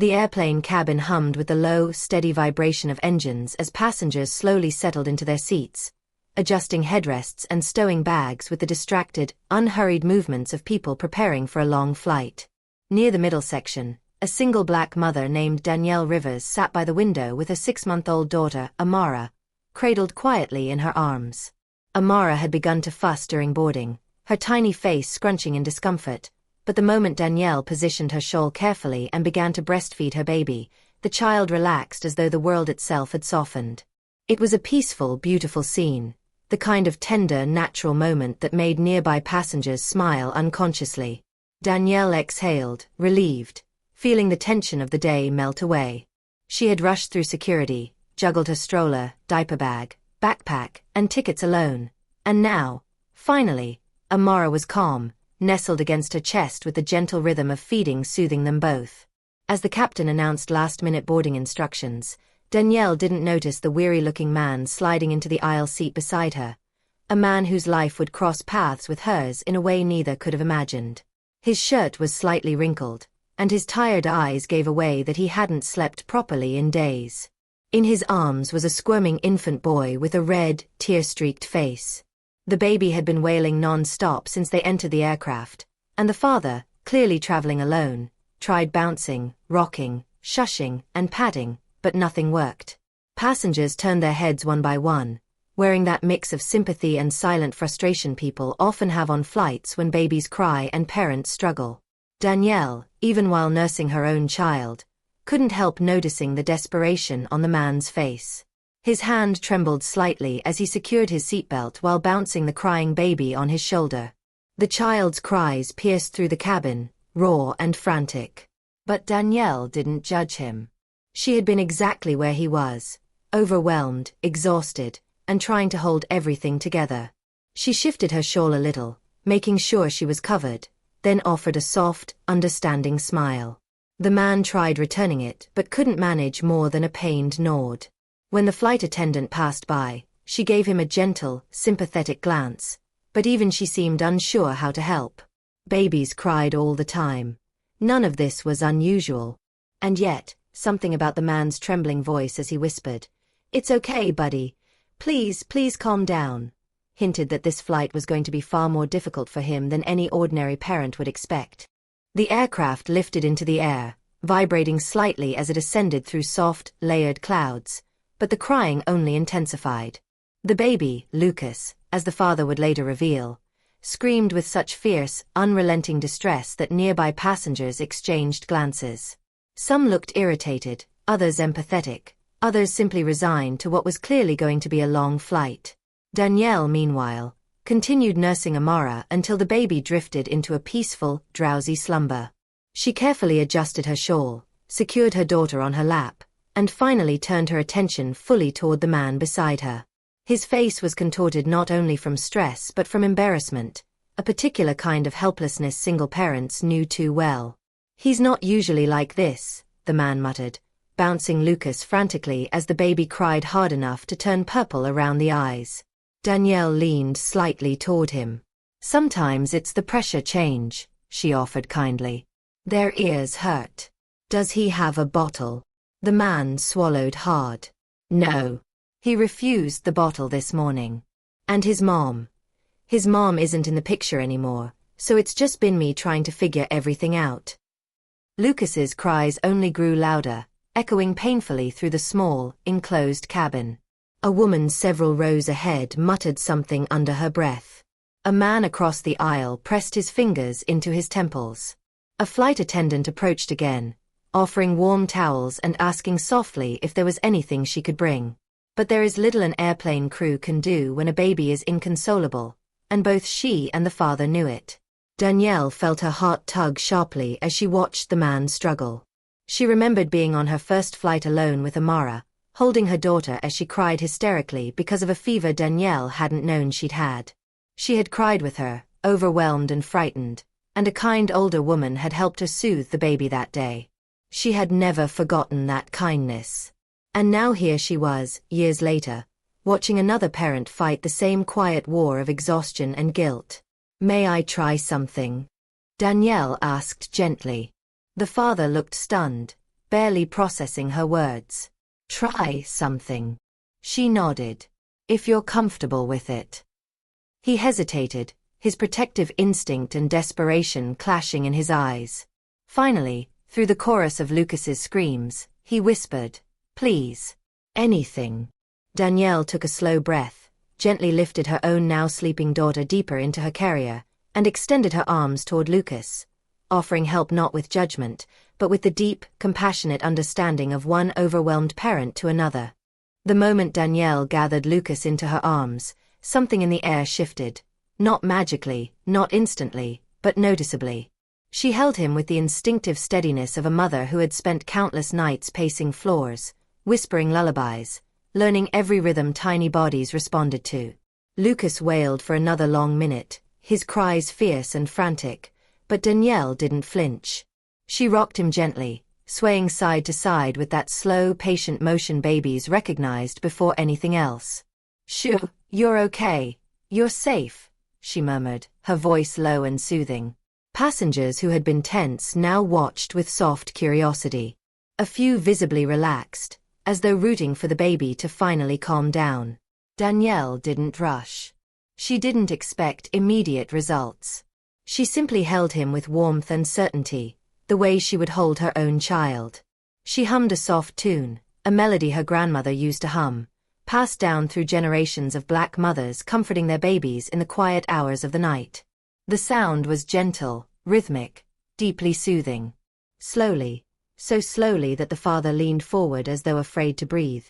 The airplane cabin hummed with the low, steady vibration of engines as passengers slowly settled into their seats, adjusting headrests and stowing bags with the distracted, unhurried movements of people preparing for a long flight. Near the middle section, a single black mother named Danielle Rivers sat by the window with her 6-month-old daughter, Amara, cradled quietly in her arms. Amara had begun to fuss during boarding, her tiny face scrunching in discomfort, but the moment Danielle positioned her shawl carefully and began to breastfeed her baby, the child relaxed as though the world itself had softened. It was a peaceful, beautiful scene, the kind of tender, natural moment that made nearby passengers smile unconsciously. Danielle exhaled, relieved, feeling the tension of the day melt away. She had rushed through security, juggled her stroller, diaper bag, backpack, and tickets alone, and now, finally, Amara was calm, nestled against her chest with the gentle rhythm of feeding soothing them both. As the captain announced last-minute boarding instructions, Danielle didn't notice the weary-looking man sliding into the aisle seat beside her, a man whose life would cross paths with hers in a way neither could have imagined. His shirt was slightly wrinkled, and his tired eyes gave away that he hadn't slept properly in days. In his arms was a squirming infant boy with a red, tear-streaked face. The baby had been wailing non-stop since they entered the aircraft, and the father, clearly traveling alone, tried bouncing, rocking, shushing, and patting, but nothing worked. Passengers turned their heads one by one, wearing that mix of sympathy and silent frustration people often have on flights when babies cry and parents struggle. Danielle, even while nursing her own child, couldn't help noticing the desperation on the man's face. His hand trembled slightly as he secured his seatbelt while bouncing the crying baby on his shoulder. The child's cries pierced through the cabin, raw and frantic. But Danielle didn't judge him. She had been exactly where he was, overwhelmed, exhausted, and trying to hold everything together. She shifted her shawl a little, making sure she was covered, then offered a soft, understanding smile. The man tried returning it but couldn't manage more than a pained nod. When the flight attendant passed by, she gave him a gentle, sympathetic glance, but even she seemed unsure how to help. Babies cried all the time. None of this was unusual. And yet, something about the man's trembling voice as he whispered, "It's okay, buddy. Please calm down," hinted that this flight was going to be far more difficult for him than any ordinary parent would expect. The aircraft lifted into the air, vibrating slightly as it ascended through soft, layered clouds, but the crying only intensified. The baby, Lucas, as the father would later reveal, screamed with such fierce, unrelenting distress that nearby passengers exchanged glances. Some looked irritated, others empathetic, others simply resigned to what was clearly going to be a long flight. Danielle, meanwhile, continued nursing Amara until the baby drifted into a peaceful, drowsy slumber. She carefully adjusted her shawl, secured her daughter on her lap, and finally turned her attention fully toward the man beside her. His face was contorted not only from stress but from embarrassment, a particular kind of helplessness single parents knew too well. "He's not usually like this," the man muttered, bouncing Lucas frantically as the baby cried hard enough to turn purple around the eyes. Danielle leaned slightly toward him. "Sometimes it's the pressure change," she offered kindly. "Their ears hurt. Does he have a bottle?" The man swallowed hard. "No. He refused the bottle this morning. And his mom? His mom isn't in the picture anymore, so it's just been me trying to figure everything out." Lucas's cries only grew louder, echoing painfully through the small, enclosed cabin. A woman several rows ahead muttered something under her breath. A man across the aisle pressed his fingers into his temples. A flight attendant approached again, offering warm towels and asking softly if there was anything she could bring. But there is little an airplane crew can do when a baby is inconsolable, and both she and the father knew it. Danielle felt her heart tug sharply as she watched the man struggle. She remembered being on her first flight alone with Amara, holding her daughter as she cried hysterically because of a fever Danielle hadn't known she'd had. She had cried with her, overwhelmed and frightened, and a kind older woman had helped her soothe the baby that day. She had never forgotten that kindness. And now here she was, years later, watching another parent fight the same quiet war of exhaustion and guilt. "May I try something?" Danielle asked gently. The father looked stunned, barely processing her words. "Try something." She nodded. "If you're comfortable with it." He hesitated, his protective instinct and desperation clashing in his eyes. Finally, through the chorus of Lucas's screams, he whispered, "Please. Anything." Danielle took a slow breath, gently lifted her own now sleeping daughter deeper into her carrier, and extended her arms toward Lucas, offering help not with judgment, but with the deep, compassionate understanding of one overwhelmed parent to another. The moment Danielle gathered Lucas into her arms, something in the air shifted, not magically, not instantly, but noticeably. She held him with the instinctive steadiness of a mother who had spent countless nights pacing floors, whispering lullabies, learning every rhythm tiny bodies responded to. Lucas wailed for another long minute, his cries fierce and frantic, but Danielle didn't flinch. She rocked him gently, swaying side to side with that slow, patient motion babies recognized before anything else. "Sure, you're okay. You're safe," she murmured, her voice low and soothing. Passengers who had been tense now watched with soft curiosity. A few visibly relaxed, as though rooting for the baby to finally calm down. Danielle didn't rush. She didn't expect immediate results. She simply held him with warmth and certainty, the way she would hold her own child. She hummed a soft tune, a melody her grandmother used to hum, passed down through generations of black mothers comforting their babies in the quiet hours of the night. The sound was gentle, rhythmic, deeply soothing. Slowly, so slowly that the father leaned forward as though afraid to breathe,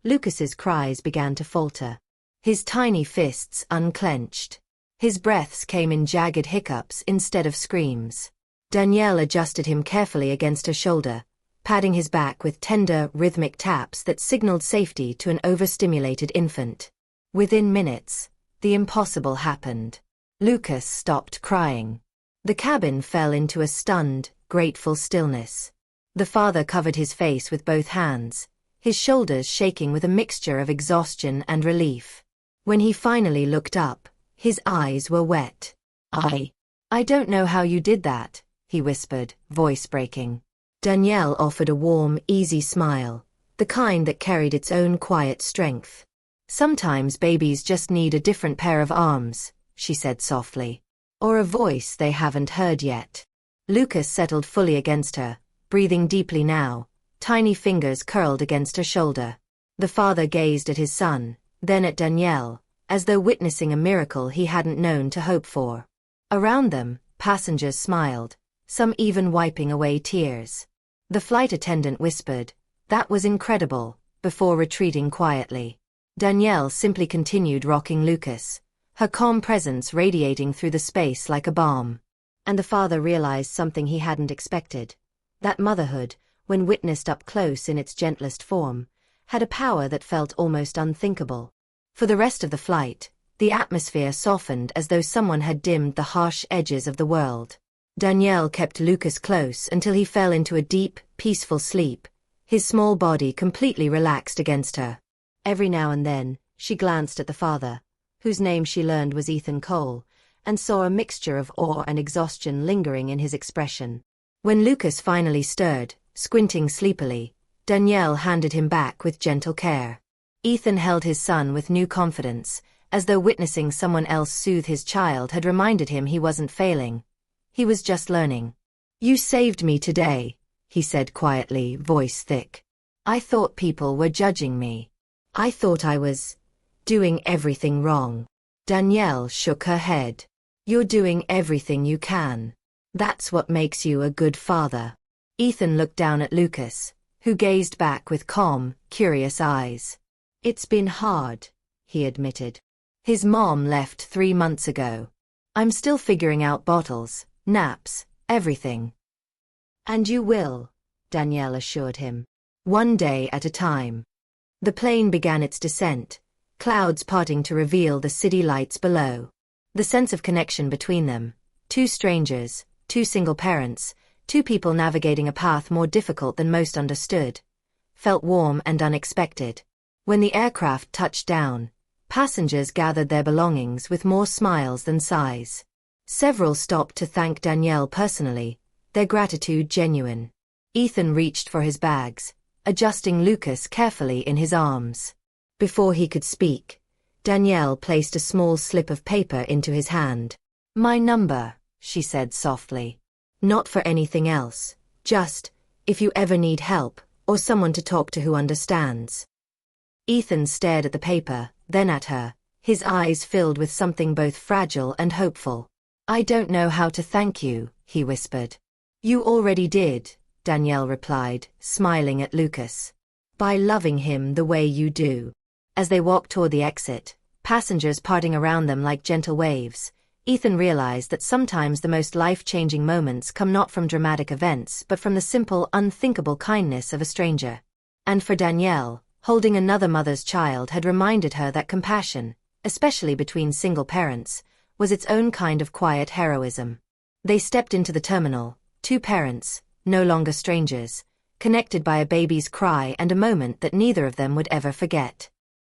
Lucas's cries began to falter. His tiny fists unclenched. His breaths came in jagged hiccups instead of screams. Danielle adjusted him carefully against her shoulder, patting his back with tender, rhythmic taps that signaled safety to an overstimulated infant. Within minutes, the impossible happened. Lucas stopped crying. The cabin fell into a stunned, grateful stillness. The father covered his face with both hands, his shoulders shaking with a mixture of exhaustion and relief. When he finally looked up, his eyes were wet. I don't know how you did that," he whispered, voice breaking. Danielle offered a warm, easy smile, the kind that carried its own quiet strength. "Sometimes babies just need a different pair of arms," she said softly. "Or a voice they haven't heard yet." Lucas settled fully against her, breathing deeply now, tiny fingers curled against her shoulder. The father gazed at his son, then at Danielle, as though witnessing a miracle he hadn't known to hope for. Around them, passengers smiled, some even wiping away tears. The flight attendant whispered, "That was incredible," before retreating quietly. Danielle simply continued rocking Lucas, her calm presence radiating through the space like a balm. And the father realized something he hadn't expected. That motherhood, when witnessed up close in its gentlest form, had a power that felt almost unthinkable. For the rest of the flight, the atmosphere softened as though someone had dimmed the harsh edges of the world. Danielle kept Lucas close until he fell into a deep, peaceful sleep, his small body completely relaxed against her. Every now and then, she glanced at the father, whose name she learned was Ethan Cole, and saw a mixture of awe and exhaustion lingering in his expression. When Lucas finally stirred, squinting sleepily, Danielle handed him back with gentle care. Ethan held his son with new confidence, as though witnessing someone else soothe his child had reminded him he wasn't failing. He was just learning. "You saved me today," he said quietly, voice thick. "I thought people were judging me. I thought I was doing everything wrong." Danielle shook her head. "You're doing everything you can. That's what makes you a good father." Ethan looked down at Lucas, who gazed back with calm, curious eyes. "It's been hard," he admitted. "His mom left 3 months ago. I'm still figuring out bottles, naps, everything." "And you will," Danielle assured him. "One day at a time." The plane began its descent, clouds parting to reveal the city lights below. The sense of connection between them, two strangers, two single parents, two people navigating a path more difficult than most understood, felt warm and unexpected. When the aircraft touched down, passengers gathered their belongings with more smiles than sighs. Several stopped to thank Danielle personally, their gratitude genuine. Ethan reached for his bags, adjusting Lucas carefully in his arms. Before he could speak, Danielle placed a small slip of paper into his hand. "My number," she said softly. "Not for anything else, just, if you ever need help, or someone to talk to who understands." Ethan stared at the paper, then at her, his eyes filled with something both fragile and hopeful. "I don't know how to thank you," he whispered. "You already did," Danielle replied, smiling at Lucas. "By loving him the way you do." As they walked toward the exit, passengers parting around them like gentle waves, Ethan realized that sometimes the most life-changing moments come not from dramatic events but from the simple, unthinkable kindness of a stranger. And for Danielle, holding another mother's child had reminded her that compassion, especially between single parents, was its own kind of quiet heroism. They stepped into the terminal, two parents, no longer strangers, connected by a baby's cry and a moment that neither of them would ever forget.